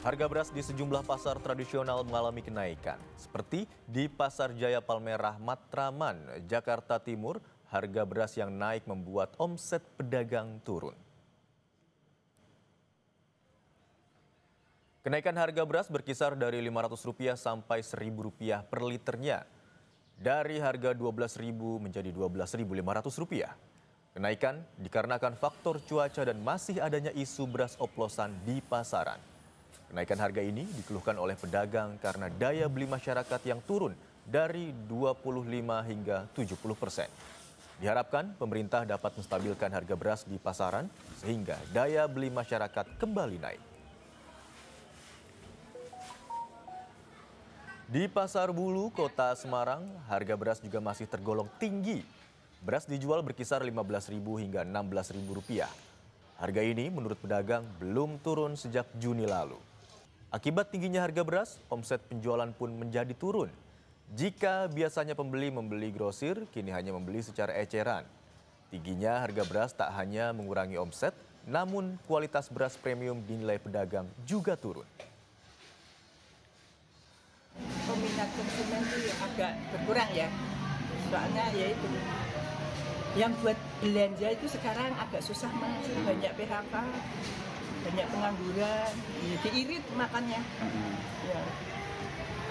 Harga beras di sejumlah pasar tradisional mengalami kenaikan. Seperti di Pasar Jaya Palmerah Matraman, Jakarta Timur, harga beras yang naik membuat omset pedagang turun. Kenaikan harga beras berkisar dari Rp500 sampai Rp1.000 per liternya. Dari harga Rp12.000 menjadi Rp12.500. Kenaikan dikarenakan faktor cuaca dan masih adanya isu beras oplosan di pasaran. Kenaikan harga ini dikeluhkan oleh pedagang karena daya beli masyarakat yang turun dari 25 hingga 70%. Diharapkan pemerintah dapat menstabilkan harga beras di pasaran sehingga daya beli masyarakat kembali naik. Di Pasar Bulu, Kota Semarang, harga beras juga masih tergolong tinggi. Beras dijual berkisar Rp15.000 hingga Rp16.000. Harga ini menurut pedagang belum turun sejak Juni lalu. Akibat tingginya harga beras, omset penjualan pun menjadi turun. Jika biasanya pembeli membeli grosir, kini hanya membeli secara eceran. Tingginya harga beras tak hanya mengurangi omset, namun kualitas beras premium dinilai pedagang juga turun. Peminat konsumen itu agak berkurang ya, soalnya ya itu yang buat belanja itu sekarang agak susah mas, banyak PHK, banyak pengangguran, ya, diirit makannya. Ya.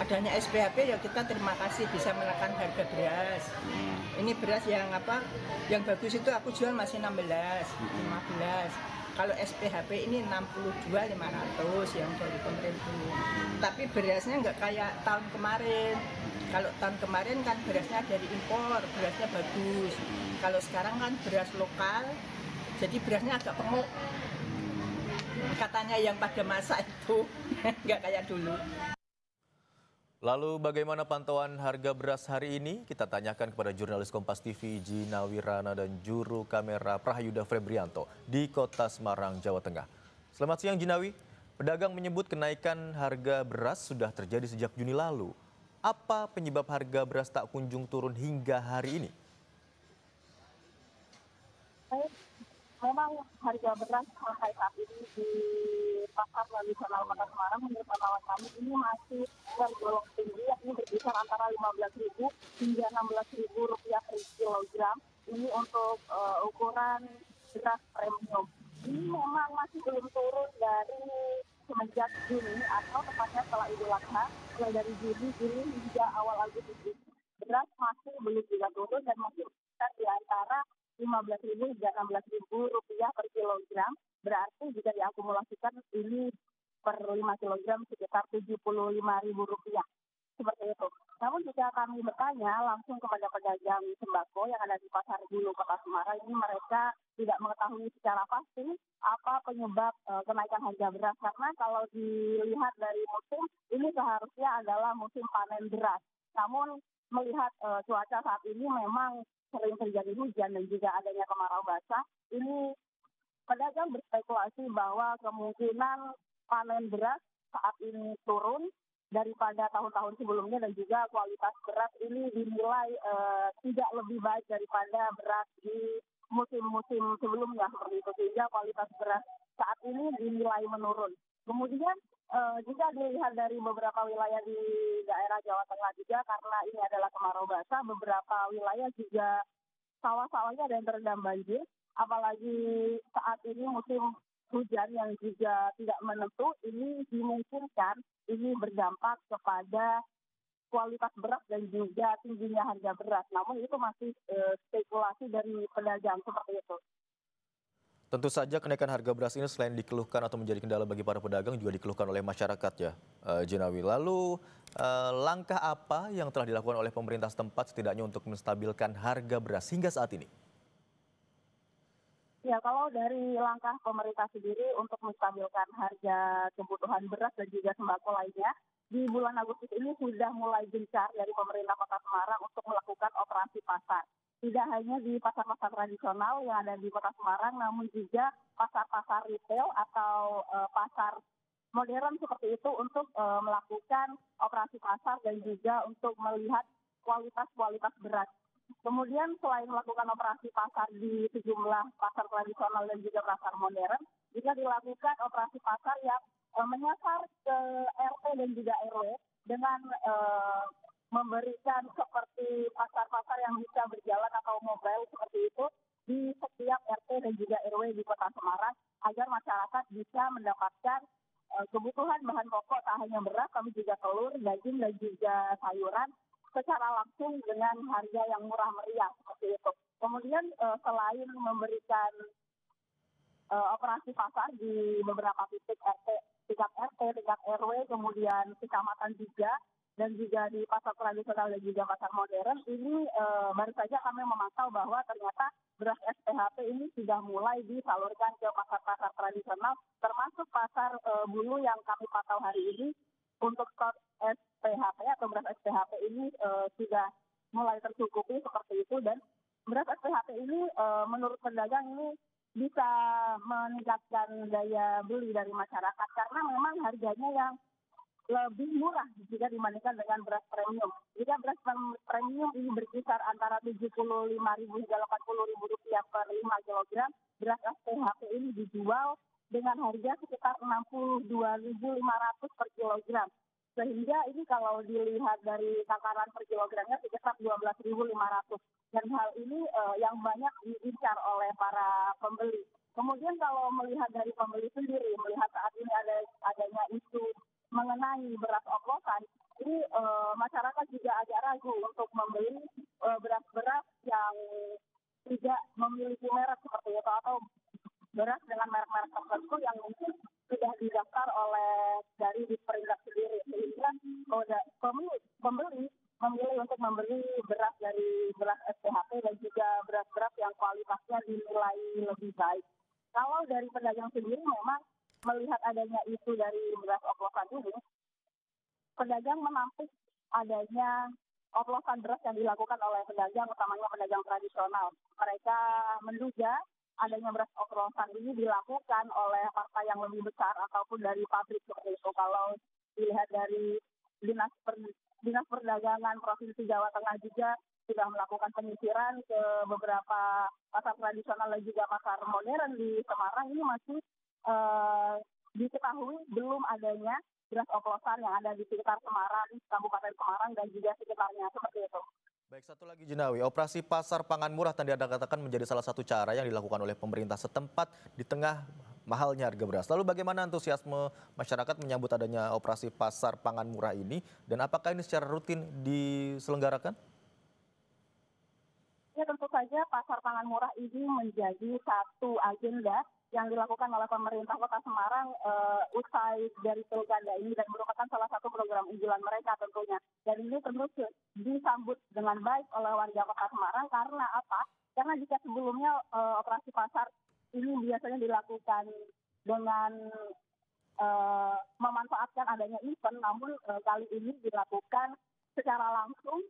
Adanya SPHP ya kita terima kasih bisa menekan harga beras. Ini beras yang apa? Yang bagus itu aku jual masih 16, 15. Kalau SPHP ini 62.500 yang dari pemerintah. Tapi berasnya nggak kayak tahun kemarin. Kalau tahun kemarin kan berasnya dari impor, berasnya bagus. Kalau sekarang kan beras lokal, jadi berasnya agak penguk. Katanya yang pada masa itu nggak kayak dulu. Lalu bagaimana pantauan harga beras hari ini? Kita tanyakan kepada jurnalis Kompas TV Gina Wirana dan juru kamera Prahayuda Febrianto di Kota Semarang, Jawa Tengah. Selamat siang Jinawi, pedagang menyebut kenaikan harga beras sudah terjadi sejak Juni lalu. Apa penyebab harga beras tak kunjung turun hingga hari ini? Memang harga beras sampai saat ini di pasar tradisional Kota Semarang menurut pantauan kami ini masih tergolong tinggi, yakni berkisar antara Rp15.000 hingga Rp16.000 per kilogram. Ini untuk ukuran beras premium. Ini memang masih belum turun dari semenjak Juni atau tepatnya setelah Idul Adha, mulai dari Juni hingga awal Agustus ini. Beras masih belum juga turun dan masih berkisar di antara Rp15.000 hingga Rp16.000 per kilogram. Berarti jika diakumulasikan ini per 5 kilogram sekitar Rp75.000. Seperti itu. Namun jika kami bertanya langsung kepada pedagang sembako yang ada di Pasar Bulu Kota Semarang, ini mereka tidak mengetahui secara pasti apa penyebab kenaikan harga beras. Karena kalau dilihat dari musim, ini seharusnya adalah musim panen beras. Namun melihat cuaca saat ini memang sering terjadi hujan dan juga adanya kemarau basah, ini pedagang berspekulasi bahwa kemungkinan panen beras saat ini turun daripada tahun-tahun sebelumnya dan juga kualitas beras ini dinilai tidak lebih baik daripada beras di musim-musim sebelumnya seperti itu, sehingga kualitas beras saat ini dinilai menurun. Kemudian jika dilihat dari beberapa wilayah di daerah Jawa Tengah juga, karena ini adalah kemarau basah, beberapa wilayah juga sawah-sawahnya ada yang terendam banjir, apalagi saat ini musim hujan yang juga tidak menentu, ini dimungkinkan ini berdampak kepada kualitas beras dan juga tingginya harga beras. Namun itu masih spekulasi dari pedagang seperti itu. Tentu saja kenaikan harga beras ini selain dikeluhkan atau menjadi kendala bagi para pedagang juga dikeluhkan oleh masyarakat ya, Jinawi. Lalu langkah apa yang telah dilakukan oleh pemerintah setempat setidaknya untuk menstabilkan harga beras hingga saat ini? Ya, kalau dari langkah pemerintah sendiri untuk menstabilkan harga kebutuhan beras dan juga sembako lainnya, di bulan Agustus ini sudah mulai gencar dari pemerintah Kota Semarang untuk melakukan operasi pasar. Tidak hanya di pasar-pasar tradisional yang ada di Kota Semarang, namun juga pasar-pasar retail atau pasar modern seperti itu untuk melakukan operasi pasar dan juga untuk melihat kualitas-kualitas beras. Kemudian selain melakukan operasi pasar di sejumlah pasar tradisional dan juga pasar modern, juga dilakukan operasi pasar yang menyasar ke RT dan juga RW dengan memberikan seperti pasar-pasar yang bisa berjalan atau mobile seperti itu di setiap RT dan juga RW di Kota Semarang agar masyarakat bisa mendapatkan kebutuhan bahan pokok tak hanya beras tapi juga telur, daging dan juga sayuran secara langsung dengan harga yang murah meriah seperti itu. Kemudian selain memberikan operasi pasar di beberapa titik tingkat RW, kemudian kecamatan juga, dan juga di pasar tradisional dan juga pasar modern, ini baru saja kami memantau bahwa ternyata beras SPHP ini sudah mulai disalurkan ke pasar-pasar tradisional, termasuk pasar Bulu yang kami pantau hari ini. Untuk stok SPHP atau beras SPHP ini sudah mulai tercukupi seperti itu, dan beras SPHP ini menurut pedagang ini bisa meningkatkan daya beli dari masyarakat karena memang harganya yang lebih murah jika dibandingkan dengan beras premium. Jika beras premium ini berkisar antara Rp75.000 hingga Rp80.000 per 5 kilogram, beras SPHP ini dijual dengan harga sekitar Rp62.500 per kilogram. Sehingga ini kalau dilihat dari takaran per kilogramnya sekitar Rp12.500. Dan hal ini yang banyak diincar oleh para pembeli. Kemudian kalau melihat dari pembeli sendiri, melihat saat ini adanya isu mengenai beras oplosan, ini masyarakat juga agak ragu untuk membeli beras-beras yang tidak memiliki merek seperti itu atau beras dengan merek-merek tertentu yang mungkin sudah didaftar oleh dari Disperindak sendiri, sehingga pembeli memilih untuk membeli beras dari beras SPHP dan juga beras-beras yang kualitasnya dinilai lebih baik. Kalau dari pedagang sendiri memang melihat adanya isu dari beras oplosan ini, pedagang menampik adanya oplosan beras yang dilakukan oleh pedagang, utamanya pedagang tradisional. Mereka menduga adanya beras oplosan ini dilakukan oleh partai yang lebih besar ataupun dari pabrik seperti itu. Kalau dilihat dari Dinas Perdagangan Provinsi Jawa Tengah juga sudah melakukan penyisiran ke beberapa pasar tradisional dan juga pasar modern di Semarang, ini masih diketahui belum adanya beras oplosan yang ada di sekitar Semarang, Kabupaten Semarang dan juga sekitarnya seperti itu. Baik, satu lagi Jinawi, operasi pasar pangan murah tadi Anda katakan menjadi salah satu cara yang dilakukan oleh pemerintah setempat di tengah mahalnya harga beras. Lalu bagaimana antusiasme masyarakat menyambut adanya operasi pasar pangan murah ini dan apakah ini secara rutin diselenggarakan? Ya, tentu saja pasar pangan murah ini menjadi satu agenda yang dilakukan oleh pemerintah Kota Semarang usai dari pilkada ini dan merupakan salah satu program unggulan mereka tentunya. Dan ini tentu disambut dengan baik oleh warga Kota Semarang karena apa? Karena jika sebelumnya operasi pasar ini biasanya dilakukan dengan memanfaatkan adanya event, namun kali ini dilakukan secara langsung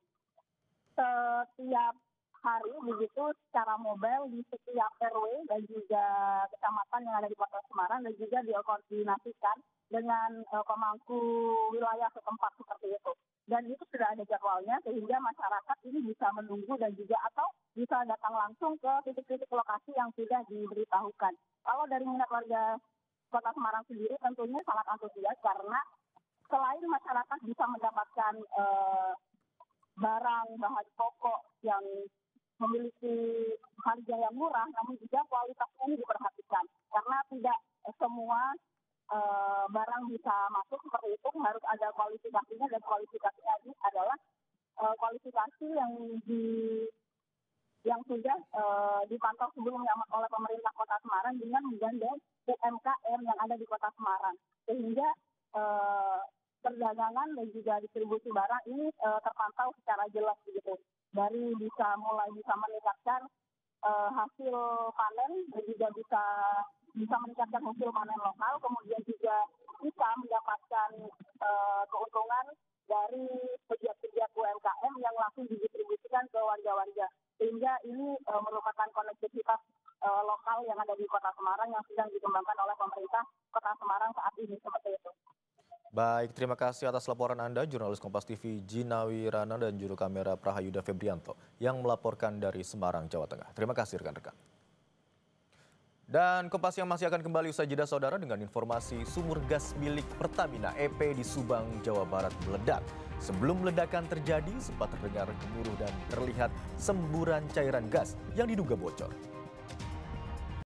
setiap hari begitu secara mobile di setiap RW dan juga kecamatan yang ada di Kota Semarang dan juga dikoordinasikan dengan pemangku wilayah setempat seperti itu. Dan itu sudah ada jadwalnya sehingga masyarakat ini bisa menunggu dan juga atau bisa datang langsung ke titik-titik lokasi yang sudah diberitahukan. Kalau dari minat warga Kota Semarang sendiri tentunya sangat antusias karena selain masyarakat bisa mendapatkan barang bahan pokok yang memiliki harga yang murah, namun juga kualitasnya ini diperhatikan. Karena tidak semua barang bisa masuk seperti itu, harus ada kualifikasinya dan kualifikasinya ini adalah kualifikasi yang sudah dipantau sebelumnya oleh pemerintah Kota Semarang dengan menggandeng UMKM yang ada di Kota Semarang. Sehingga perdagangan dan juga distribusi barang ini terpantau secara jelas begitu. Dari bisa meningkatkan hasil panen dan juga bisa meningkatkan hasil panen lokal, kemudian juga bisa mendapatkan keuntungan dari pegiat-pegiat UMKM yang langsung didistribusikan ke warga-warga. Sehingga ini merupakan konektivitas lokal yang ada di Kota Semarang yang sedang dikembangkan oleh pemerintah Kota Semarang saat ini seperti itu. Baik, terima kasih atas laporan Anda, jurnalis Kompas TV Jinawi Rana dan juru kamera Prahayuda Febrianto yang melaporkan dari Semarang, Jawa Tengah. Terima kasih rekan-rekan. Dan Kompas yang masih akan kembali usai jeda saudara dengan informasi sumur gas milik Pertamina EP di Subang, Jawa Barat meledak. Sebelum ledakan terjadi sempat terdengar gemuruh dan terlihat semburan cairan gas yang diduga bocor.